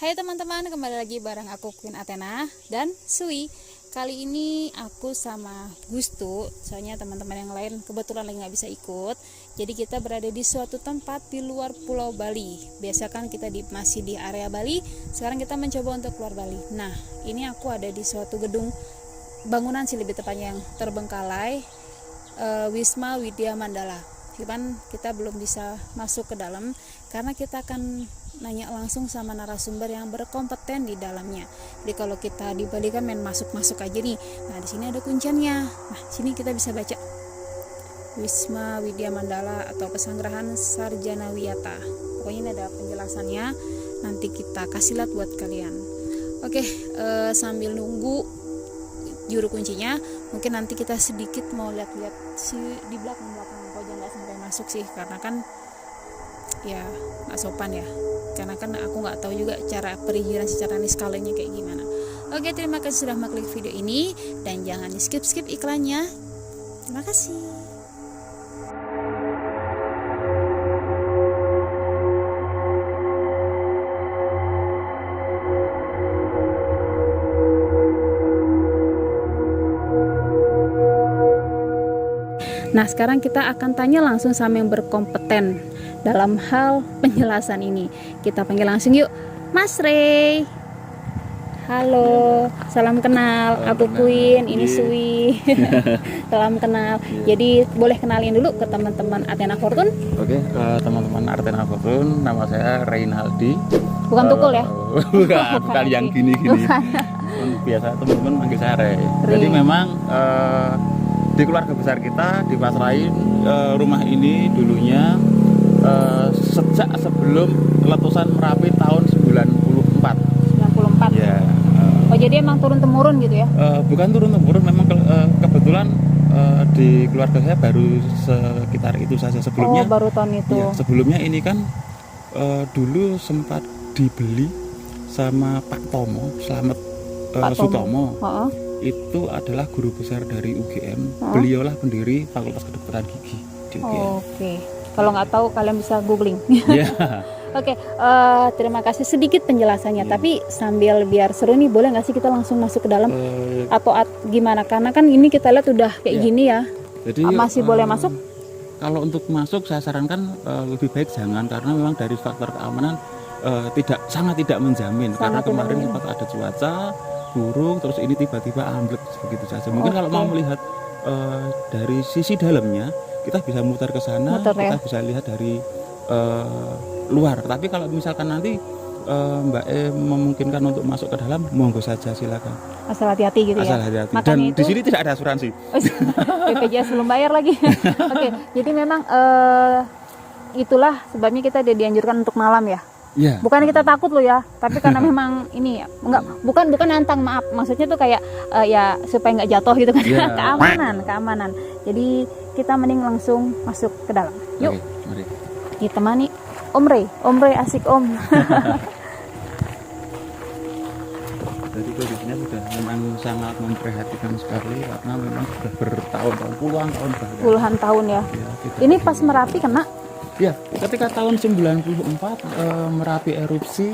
Hai teman-teman, kembali lagi bareng aku Queen Athena dan Sui. Kali ini aku sama Gustu, soalnya teman-teman yang lain kebetulan lagi nggak bisa ikut. Jadi kita berada di suatu tempat di luar Pulau Bali. Biasa kan kita masih di area Bali, sekarang kita mencoba untuk keluar Bali. Nah, ini aku ada di suatu gedung bangunan sih lebih tepatnya yang terbengkalai, Wisma Widya Mandala. Cuman kita belum bisa masuk ke dalam karena kita akan nanya langsung sama narasumber yang berkompeten di dalamnya. Jadi kalau kita di Bali kan main masuk-masuk aja nih. Nah, di sini ada kunciannya. Nah, sini kita bisa baca Wisma Widya Mandala atau Pesanggerahan Sarjana Wiyata. Pokoknya ini ada penjelasannya. Nanti kita kasih lihat buat kalian. Oke, sambil nunggu juru kuncinya, mungkin nanti kita sedikit mau lihat-lihat di belakang pokoknya nggak sampai masuk sih, karena kan ya nggak sopan ya, karena kan aku nggak tahu juga cara perizinan secara niskalanya kayak gimana. Oke, terima kasih sudah mengklik video ini dan jangan di skip iklannya. Terima kasih. Nah, sekarang kita akan tanya langsung sama yang berkompeten dalam hal penjelasan ini. Kita panggil langsung yuk, Mas Rey. Halo, salam kenal. Aku Queen, ini Sui. Salam kenal. Jadi boleh kenalin dulu ke teman-teman Athena Fortune. Oke, teman-teman Athena Fortune, nama saya Reynaldi. Bukan tukul ya? Bukan yang gini-gini. Biasa teman-teman manggil saya Rey. Jadi memang di keluarga besar kita dipasrahin rumah ini dulunya sejak sebelum letusan Merapi tahun 94. Ya. Oh, jadi emang turun temurun gitu ya? Bukan turun temurun, memang kebetulan di keluarga saya baru sekitar itu saja. Sebelumnya baru tahun itu. Ya, sebelumnya ini kan dulu sempat dibeli sama Pak Tomo, Slamet Sutomo. Itu adalah guru besar dari UGM. Beliaulah pendiri Fakultas Kedokteran Gigi di UGM. Oke. Kalau nggak tahu kalian bisa googling. Yeah. Oke, terima kasih sedikit penjelasannya. Tapi sambil biar seru nih, boleh nggak sih kita langsung masuk ke dalam atau gimana? Karena kan ini kita lihat udah kayak gini ya. Jadi masih boleh masuk? Kalau untuk masuk saya sarankan lebih baik jangan, karena memang dari faktor keamanan sangat tidak menjamin. Karena kemarin sempat ada cuaca burung, terus ini tiba-tiba ambles begitu saja. Mungkin kalau mau melihat dari sisi dalamnya, kita bisa muter ke sana, kita bisa lihat dari luar. Tapi kalau misalkan nanti Mbak memungkinkan untuk masuk ke dalam, monggo saja, silakan. Asal hati-hati gitu ya. Asal hati-hati. Dan di sini tidak ada asuransi. BPJS belum bayar lagi. Oke, jadi memang itulah sebabnya kita dianjurkan untuk malam ya. Ya. Bukan kita takut loh ya, tapi karena memang ini ya, bukan nantang, maaf, maksudnya tuh kayak ya supaya nggak jatuh gitu kan. Ya. keamanan. Jadi kita mending langsung masuk ke dalam. Yuk. Oke, mari. Ditemani Om Rey asik Om. Jadi kondisinya sudah memang sangat memprihatinkan sekali, karena memang sudah bertahun-tahun, puluhan tahun ya. Ini pas Merapi kena. Ya, ketika tahun 94 Merapi erupsi,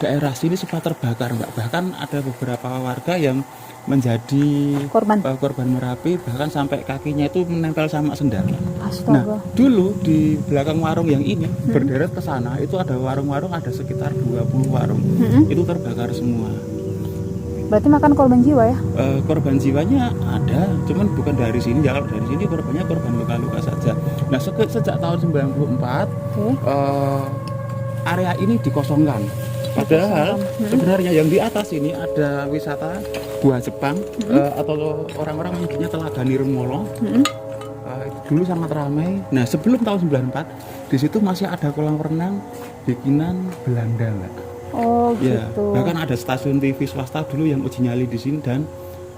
daerah sini sempat terbakar, Mbak. Bahkan ada beberapa warga yang menjadi korban Merapi, bahkan sampai kakinya itu menempel sama sendal. Astaga. Nah, dulu di belakang warung yang ini berderet ke sana, itu ada warung-warung, ada sekitar 20 warung. Itu terbakar semua. Berarti makan korban jiwa ya? Korban jiwanya ada, cuman bukan dari sini ya. Kalau dari sini korbannya korban luka-luka saja. Nah, sejak tahun 94 area ini dikosongkan. Padahal sebenarnya yang di atas ini ada wisata Gua Jepang, atau orang-orang menyebutnya Telaga Nirmolo. Dulu sangat ramai. Nah, sebelum tahun 94 di situ masih ada kolam renang bikinan Belanda, Mbak. Oh ya, gitu. Bahkan ada stasiun TV swasta dulu yang uji nyali di sini dan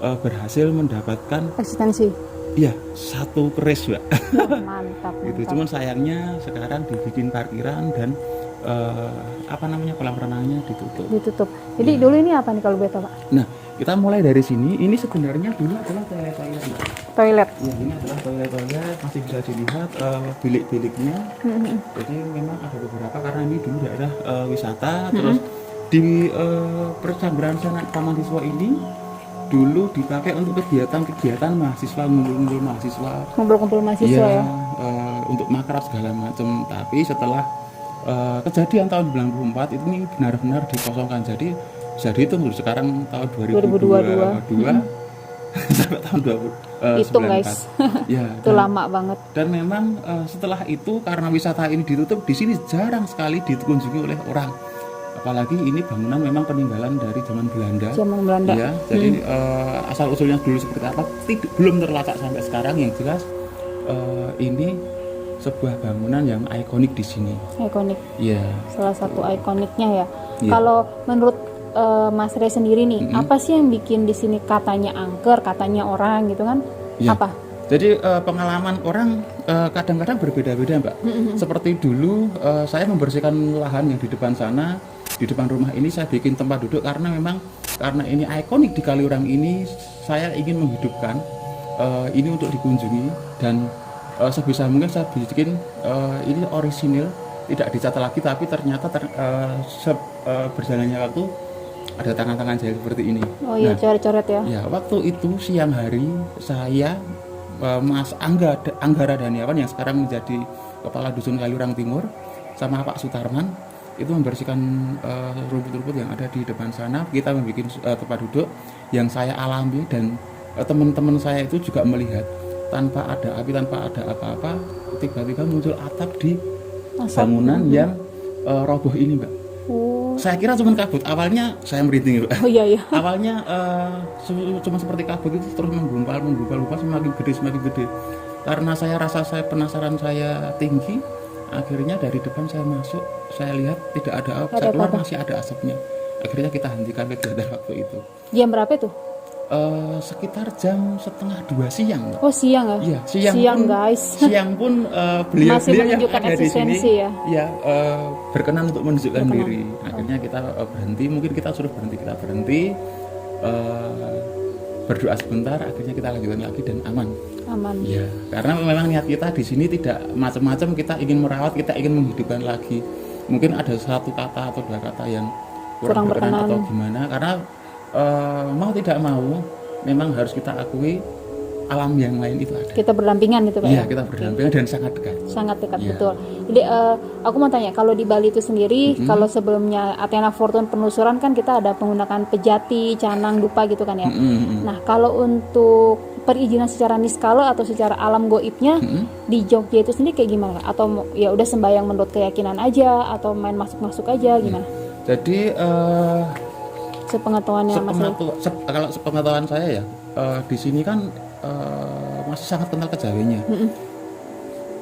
berhasil mendapatkan eksistensi. Iya, 1 keris, Mbak. Mantap. Itu cuman sayangnya sekarang dibikin parkiran dan kolam renangnya ditutup. Jadi dulu ini apa nih kalau boleh tahu, Pak? Nah, kita mulai dari sini. Ini sebenarnya dulu adalah toilet. Ya, ini adalah toilet, masih bisa dilihat bilik-biliknya. Jadi memang ada beberapa, karena ini dulu daerah wisata. Terus di Percanggrahan Sana Taman Siswa ini dulu dipakai untuk kegiatan mahasiswa, ngumpul-ngumpul mahasiswa, mahasiswa ya. untuk makrab segala macam. Tapi setelah kejadian tahun 94 itu ini benar-benar dikosongkan. Jadi bisa dihitung sekarang tahun 2022 sampai tahun 2019. Hitung guys. Ya, Itu lama banget. Dan memang setelah itu karena wisata ini ditutup, di sini jarang sekali dikunjungi oleh orang. Apalagi ini bangunan memang peninggalan dari zaman Belanda. Ya, jadi asal usulnya dulu seperti apa belum terlacak sampai sekarang. Yang jelas ini sebuah bangunan yang ikonik di sini. Ikonik. Iya. Salah satu ikoniknya ya. Kalau menurut Mas Rey sendiri nih, apa sih yang bikin di sini katanya angker, katanya orang gitu kan? Ya. Apa? Jadi pengalaman orang kadang-kadang berbeda-beda, Mbak. Seperti dulu saya membersihkan lahan yang di depan sana, di depan rumah ini saya bikin tempat duduk karena ini ikonik di Kaliurang ini, saya ingin menghidupkan ini untuk dikunjungi dan sebisa mungkin saya bikin ini orisinil, tidak dicat lagi, tapi ternyata berjalannya waktu ada tangan-tangan jahit seperti ini. Oh iya, coret-coret ya. Ya, waktu itu siang hari saya Mas Anggara Daniawan yang sekarang menjadi Kepala Dusun Kaliurang Timur sama Pak Sutarman itu membersihkan rumput-rumput yang ada di depan sana. Kita membuat tempat duduk yang saya alami dan teman-teman saya itu juga melihat tanpa ada api, tanpa ada apa-apa, tiba-tiba muncul atap di bangunan yang roboh ini, Mbak. Saya kira cuma kabut. Awalnya saya merinding, Mbak. Oh iya. Awalnya cuma seperti kabut itu terus menggumpal semakin gede. Karena saya penasaran saya tinggi, akhirnya dari depan saya masuk, saya lihat tidak ada asap, saya keluar masih ada asapnya. Akhirnya kita hentikan kegiatan waktu itu. Jam berapa tuh? Sekitar jam 1:30 siang. Oh siang ya? Iya, siang pun, guys. Siang pun beliau yang ada di sini ya, berkenan untuk menunjukkan diri. Akhirnya kita berhenti, mungkin kita suruh kita berhenti, berdoa sebentar, akhirnya kita lanjutkan lagi dan aman. Ya, karena memang niat kita di sini tidak macam-macam, kita ingin merawat, kita ingin menghidupkan lagi. Mungkin ada satu kata atau dua kata yang kurang berkenan atau gimana, karena mau tidak mau memang harus kita akui alam yang lain itu ada. Kita berdampingan gitu Pak. Iya, kita berdampingan dan sangat dekat. Sangat dekat, betul. Jadi aku mau tanya, kalau di Bali itu sendiri, kalau sebelumnya Athena Fortune penelusuran kan kita ada menggunakan pejati, canang, dupa gitu kan ya. Nah, kalau untuk perizinan secara niskala atau secara alam goibnya di Jogja itu sendiri kayak gimana? Atau ya udah sembahyang menurut keyakinan aja atau main masuk-masuk aja gimana? Jadi sepengetahuannya Mas Rey. Kalau sepengetahuan saya ya di sini kan masih sangat kental kejawiannya.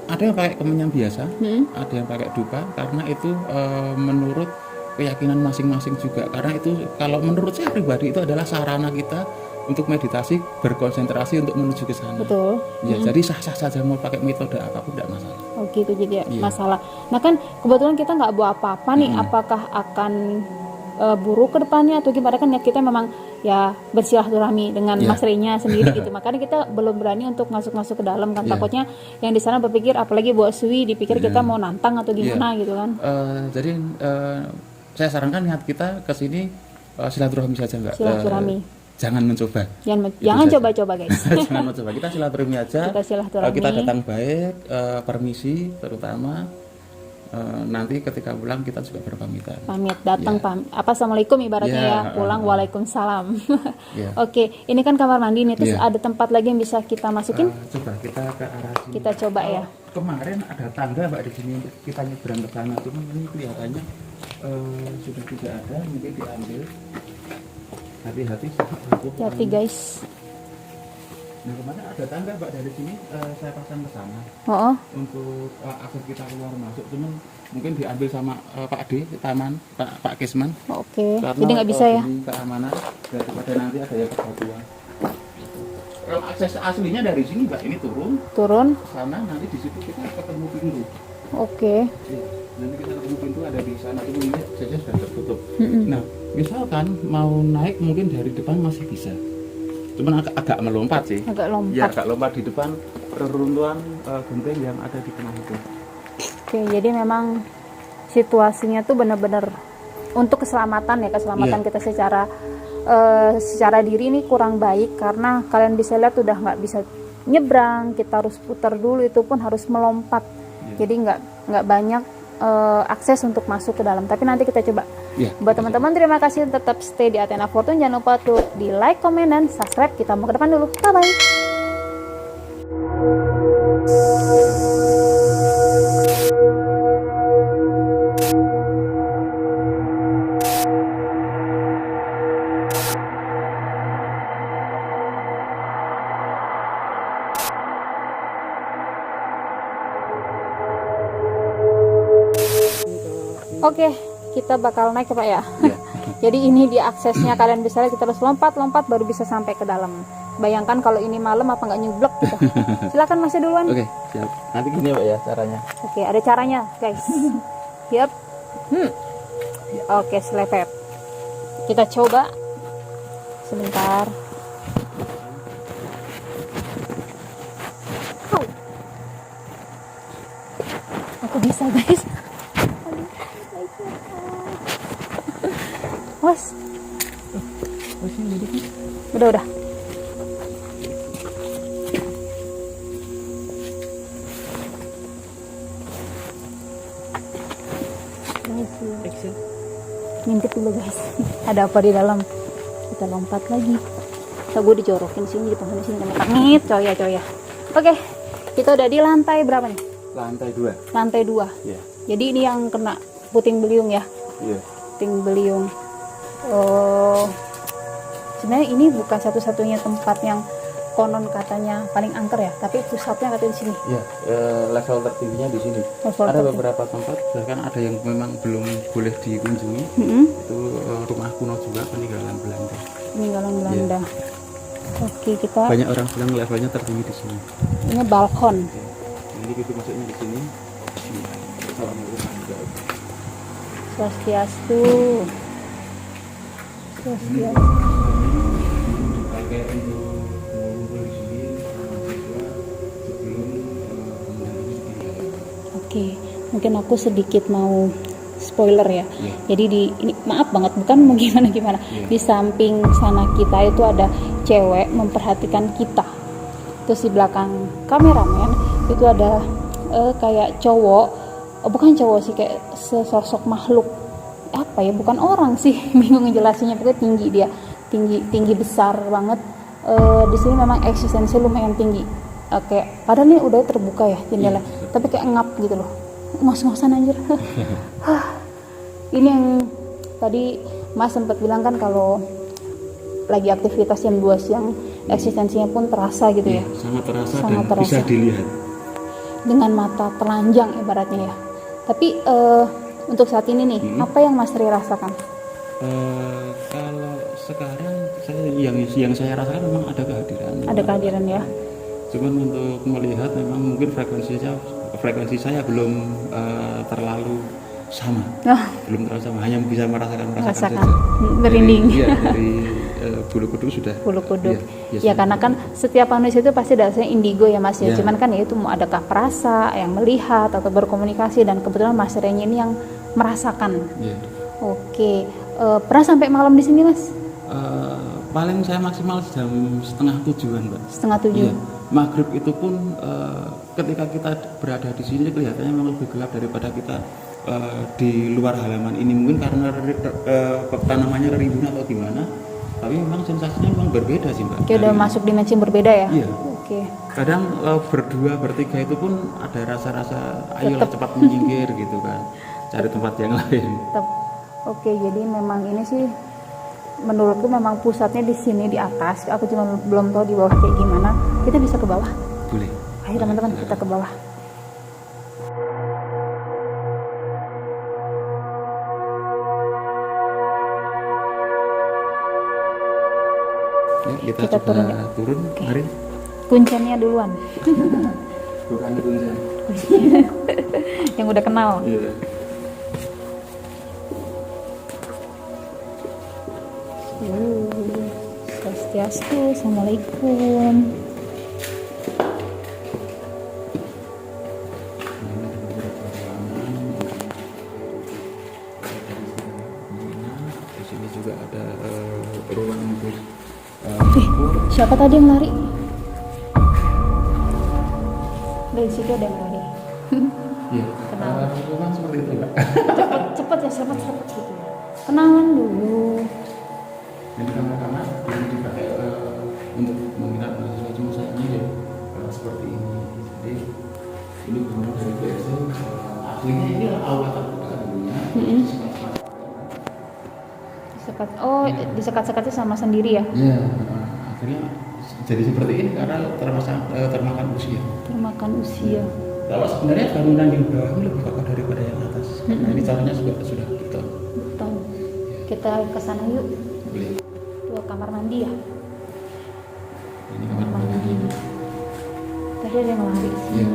Ada yang pakai kemenyan biasa, ada yang pakai dupa, karena itu menurut keyakinan masing-masing juga. Karena itu kalau menurut saya pribadi itu adalah sarana kita untuk meditasi, berkonsentrasi untuk menuju ke sana. Betul. Ya, jadi sah-sah saja mau pakai metode apapun tidak masalah. Oh gitu, jadi masalah. Nah kan kebetulan kita nggak bawa apa-apa nih, apakah akan buruk ke depannya atau gimana, kan ya kita memang ya bersilaturahmi dengan Mas Rey-nya sendiri gitu, makanya kita belum berani untuk masuk ke dalam kan, takutnya yang di sana berpikir, apalagi buat Sui dipikir kita mau nantang atau gimana gitu kan. Jadi saya sarankan niat kita ke sini silaturahmi saja, Mbak. Silaturahmi. Jangan mencoba. Jangan coba-coba guys. Jangan mencoba. Kita silaturahmi aja. Kita datang baik, permisi terutama. Nanti ketika pulang kita juga berpamitan. Pamit datang Assalamualaikum ibaratnya pulang waalaikumsalam. Oke, ini kan kamar mandi nih, terus ada tempat lagi yang bisa kita masukin? Coba kita ke arah sini. Kita coba ya. Kemarin ada tangga Mbak di sini kita nyebrang ke sana, cuman ini kelihatannya sudah tidak ada, mungkin diambil. Hati-hati. Hati guys. Nah, kemarin ada tangga Mbak dari sini, saya pasang ke sana untuk akses kita keluar masuk, cuman mungkin diambil sama Pak D, Taman, Pak Kesman. Oke. Jadi nggak bisa ya? Keamanan daripada nanti ada yang kebatuan. Kalau akses aslinya dari sini Mbak, ini turun ke sana, nanti di situ kita ketemu pintu. Oke. Ya, nanti kita ketemu pintu ada di sana, itu ini saja sudah tertutup. Nah, misalkan mau naik mungkin dari depan masih bisa. Cuman agak melompat sih. Agak lompat. Ya, agak lompat di depan reruntuhan genteng yang ada di tengah itu. Oke, jadi memang situasinya tuh benar-benar untuk keselamatan ya, keselamatan kita secara diri ini kurang baik, karena kalian bisa lihat udah nggak bisa nyebrang, kita harus putar dulu, itu pun harus melompat. Jadi nggak banyak akses untuk masuk ke dalam. Tapi nanti kita coba. Buat teman-teman, terima kasih, tetap stay di Athena Fortune. Jangan lupa tuh di like, komen, dan subscribe. Kita mau ke depan dulu. Bye bye. Oke, kita bakal naik ya Pak ya. Jadi ini di aksesnya, kalian bisa lihat kita harus lompat-lompat baru bisa sampai ke dalam. Bayangkan kalau ini malam apa nggak nyublek gitu. Silakan Mas duluan. Oke, siap. Nanti gini Pak ya caranya. Oke, ada caranya guys. Yap. Oke, selepet. Kita coba. Sebentar. Aku bisa guys. Was. Udah. Ngintip dulu guys. Ada apa di dalam? Kita lompat lagi. Gue dijorokin sini, di penghuni sini kami coya. Oke, kita udah di lantai berapa nih? Lantai 2. Lantai 2. Iya. Jadi ini yang kena puting beliung ya. Iya. Puting beliung. Sebenarnya ini bukan satu-satunya tempat yang konon katanya paling angker ya, tapi pusatnya katanya di sini. Iya, level tertingginya di sini. Ada beberapa tempat, bahkan ada yang memang belum boleh dikunjungi. Itu rumah kuno juga, peninggalan Belanda. Peninggalan Belanda. Oke, kita. Banyak orang bilang levelnya tertinggi di sini. Ini balkon. Ini pintu masuknya di sini. Swastiastu. Pakai untuk mengumpul di sini sebelum Oke, mungkin aku sedikit mau spoiler ya. Jadi ini maaf banget, bukan mau gimana. Di samping sana kita itu ada cewek memperhatikan kita. Terus di belakang kameramen itu ada kayak cowok, bukan cowok sih, kayak sesosok makhluk. Apa ya, bukan orang sih, bingung ngejelasinnya, pokoknya tinggi dia, tinggi besar banget. Di sini memang eksistensi lumayan tinggi. Oke, padahal ini udah terbuka ya jendela, tapi kayak ngap gitu loh, ngos-ngosan anjir. Ini yang tadi Mas sempat bilang kan kalau lagi aktivitas jam 2 siang eksistensinya pun terasa gitu ya. Sangat terasa. Bisa dilihat dengan mata telanjang ibaratnya ya. Tapi untuk saat ini nih, apa yang Mas Ri rasakan? Kalau sekarang yang saya rasakan memang ada kehadiran. Ada kehadiran ya. Cuman untuk melihat memang mungkin frekuensi saya belum terlalu sama. Belum terlalu sama, hanya bisa merasakan saja. Berinding. Iya, dari bulu kuduk sudah. Bulu kuduk. Ya karena kan setiap manusia itu pasti dasarnya indigo ya Mas ya. Cuman kan ya itu mau adakah perasa, yang melihat atau berkomunikasi, dan kebetulan Mas Renya ini yang merasakan. Oke. Pernah sampai malam di sini Mas? Paling saya maksimal jam 6:30-an Mbak. 6:30. Iya. Maghrib itu pun ketika kita berada di sini kelihatannya memang lebih gelap daripada kita di luar halaman ini. Mungkin karena tanamannya rimbun atau gimana, tapi memang sensasinya memang berbeda sih Mbak. Kayak udah masuk dimensi berbeda ya? Iya. Oke. Kadang berdua bertiga itu pun ada rasa-rasa ayolah cepat menyingkir gitu kan, cari tempat yang lain. Oke, jadi memang ini sih menurutku memang pusatnya di sini di atas. Aku cuma belum tahu di bawah kayak gimana. Kita bisa ke bawah? Boleh. Ayo teman-teman, kita ke bawah. Ya, kita coba turun. Okay. Mari. Kuncinya duluan. Bukan kuncian. Yang udah kenal. Iya. Swastiastu, assalamualaikum. juga ada ruang untuk Siapa tadi yang lari? Dari situ ada yang lari. Iya. Kenalan. Ruang seperti itu Mbak. Cepet ya, cepet gitu ya. Kenalan dulu. Ini kamar-kamar yang dipakai untuk menginap mahasiswa cuma sayangnya ya seperti ini. Jadi ini benar dari BSD. Aslinya ini aula terbuka dulunya. Disekat-sekatnya sama sendiri ya? Iya. Akhirnya jadi seperti ini karena termakan usia. Termakan usia. Kalau sebenarnya bangunan yang bawah ini lebih kokoh daripada yang atas. Nah, ini caranya sudah betul. Betul. Kita ke sana yuk. Boleh. Tuh kamar mandi ya. Ini kamar mandi. Tadi ada yang lari sih. Iya.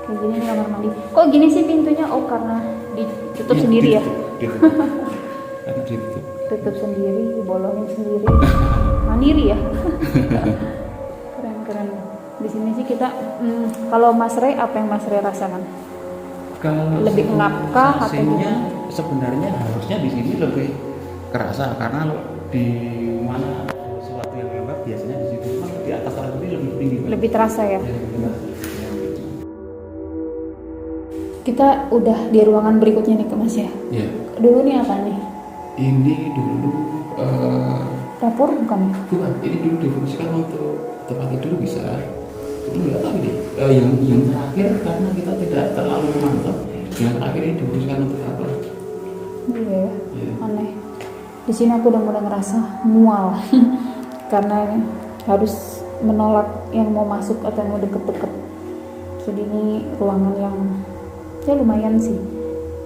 Kayak gini nih kamar mandi. Kok gini sih pintunya? Oh karena ditutup Iya, sendiri ya? Ditutup. Karena ditutup. Tutup sendiri, dibolongin sendiri. Mandiri ya. Keren. Di sini sih kita kalau Mas Rey, apa yang Mas Rey rasakan? Kalau Lebih ngap kah atau sensasinya sebenarnya harusnya di sini lebih kerasa karena di mana ada sesuatu yang lembab biasanya di situ cuma di atas tanah ini lebih tinggi. Lebih terasa ya? Ya, benar. Kita udah di ruangan berikutnya nih ke Mas ya. Ya. Dulu nih apa nih? Ini dulu Dapur bukan ya? bukan, ini dulu difungsikan untuk tempat tidur bisa. Ini nggak tahu deh. Yang terakhir karena kita tidak terlalu mantap. Yang terakhir ini difungsikan untuk apa? Iya ya. Ya. Aneh. Di sini aku udah mulai ngerasa mual karena harus menolak yang mau masuk atau yang mau deket-deket. Jadi ini ruangan yang ya lumayan sih.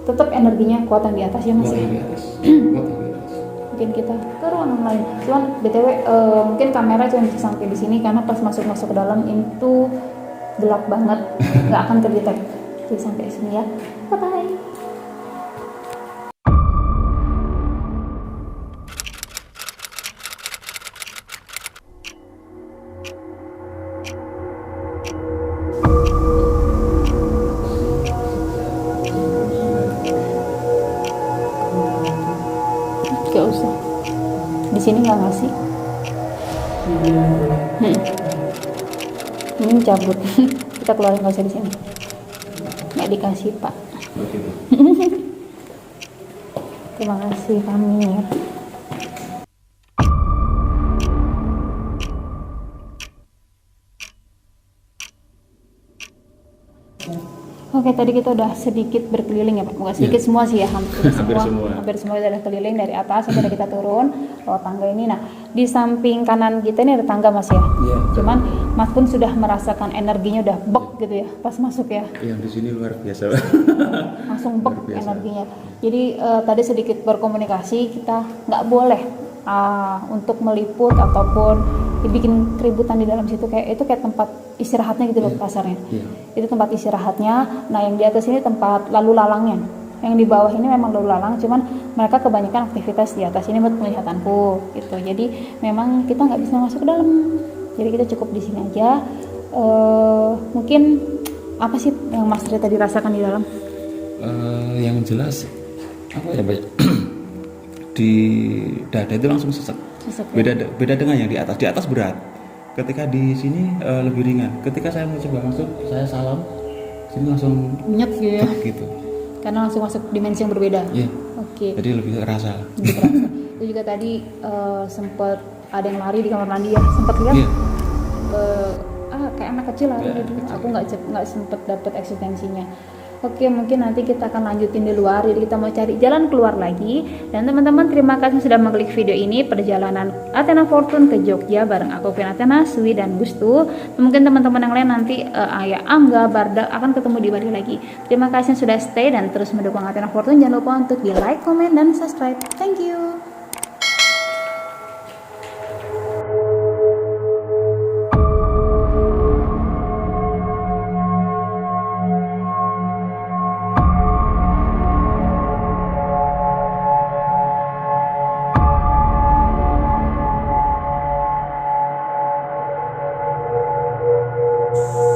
Tetap energinya kuat yang di atas ya Mas. Kuat yang di atas. Kuat yang di atas. Mungkin kita ke ruangan lain. Cuman BTW mungkin kamera cuma bisa sampai di sini karena pas masuk ke dalam itu gelap banget, nggak akan terdetek. Jadi sampai sini ya. Bye bye. Gak usah. Di sini nggak ngasih. Ini cabut. Kita keluarin nggak usah di sini. Nggak dikasih Pak. Terima kasih kami. Oke, tadi kita udah sedikit berkeliling ya Pak. Bukan sedikit, semua sih ya, hampir semua. Hampir semua udah keliling dari atas sampai kita turun lewat tangga ini. Nah, di samping kanan kita ini ada tangga Mas ya. Iya. Cuman Mas pun sudah merasakan energinya udah bek gitu ya pas masuk ya. Yang di sini luar biasa. Langsung bek energinya. Jadi tadi sedikit berkomunikasi, kita nggak boleh untuk meliput ataupun dibikin keributan di dalam situ, kayak itu kayak tempat istirahatnya gitu loh kasarnya. Itu tempat istirahatnya. Nah yang di atas ini tempat lalu lalangnya, yang di bawah ini memang lalu lalang, cuman mereka kebanyakan aktivitas di atas ini buat penglihatanku gitu. Jadi memang kita nggak bisa masuk ke dalam, jadi kita cukup di sini aja. Mungkin apa sih yang Mas Rey tadi rasakan di dalam? Yang jelas apa ya Mbak? Di dada itu langsung sesek. Beda dengan yang di atas. Di atas berat. Ketika di sini lebih ringan. Ketika saya mencoba masuk, saya salam, sini langsung nyet gitu ya. Gitu. Karena langsung masuk dimensi yang berbeda. Iya. Oke. Jadi lebih terasa. Itu juga tadi sempat ada yang lari di kamar mandi ya. Sempat lihat. Iya. Kayak anak kecil lari gitu. Aku nggak sempet dapet eksistensinya. Oke, mungkin nanti kita akan lanjutin di luar. Jadi kita mau cari jalan keluar lagi. Dan teman-teman, terima kasih sudah mengklik video ini, perjalanan Athena Fortune ke Jogja bareng aku Vin Athena, Sui dan Gustu. Mungkin teman-teman yang lain nanti Ayah Angga, Barda akan ketemu di Bali lagi. Terima kasih yang sudah stay dan terus mendukung Athena Fortune. Jangan lupa untuk di like, komen, dan subscribe. Thank you.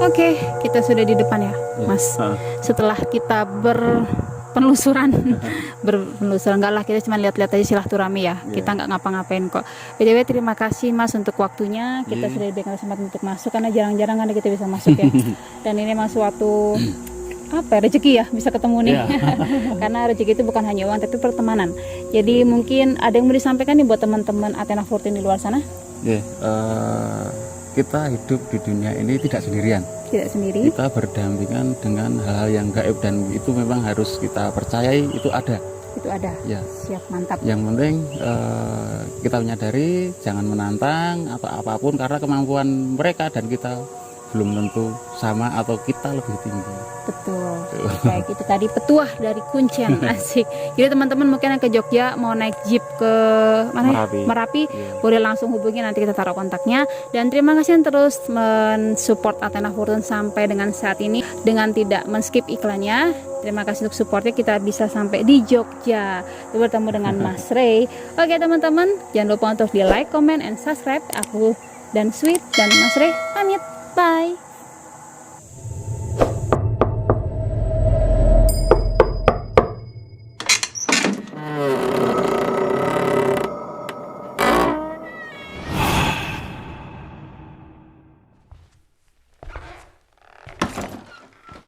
Oke, kita sudah di depan ya, Mas. Setelah kita penelusuran. Berpenelusuran enggak lah, kita cuma lihat-lihat aja silaturahmi ya. Kita nggak ngapa-ngapain kok. BTW terima kasih Mas untuk waktunya. Kita sudah diberikan kesempatan untuk masuk karena jarang-jarang kan kita bisa masuk ya. Dan ini memang suatu apa rezeki ya, bisa ketemu nih. Karena rezeki itu bukan hanya uang tapi pertemanan. Jadi mungkin ada yang mau disampaikan nih buat teman-teman Athena 14 di luar sana? Kita hidup di dunia ini tidak sendirian. Tidak sendiri. Kita berdampingan dengan hal-hal yang gaib dan itu memang harus kita percayai itu ada. Itu ada. Ya. Siap, mantap. Yang penting kita menyadari, jangan menantang atau apapun karena kemampuan mereka dan kita belum tentu sama atau kita lebih tinggi. Betul. Kayak itu tadi petuah dari Kuncen. Asik. Jadi teman-teman mungkin yang ke Jogja mau naik jeep ke mana? Merapi. Boleh langsung hubungi, nanti kita taruh kontaknya. Dan terima kasih yang terus mensupport Athena 14 sampai dengan saat ini dengan tidak men-skip iklannya. Terima kasih untuk supportnya, kita bisa sampai di Jogja bertemu dengan Mas Ray. Oke teman-teman, jangan lupa untuk di like, comment, and subscribe. Aku dan Sweet dan Mas Ray pamit. Bye.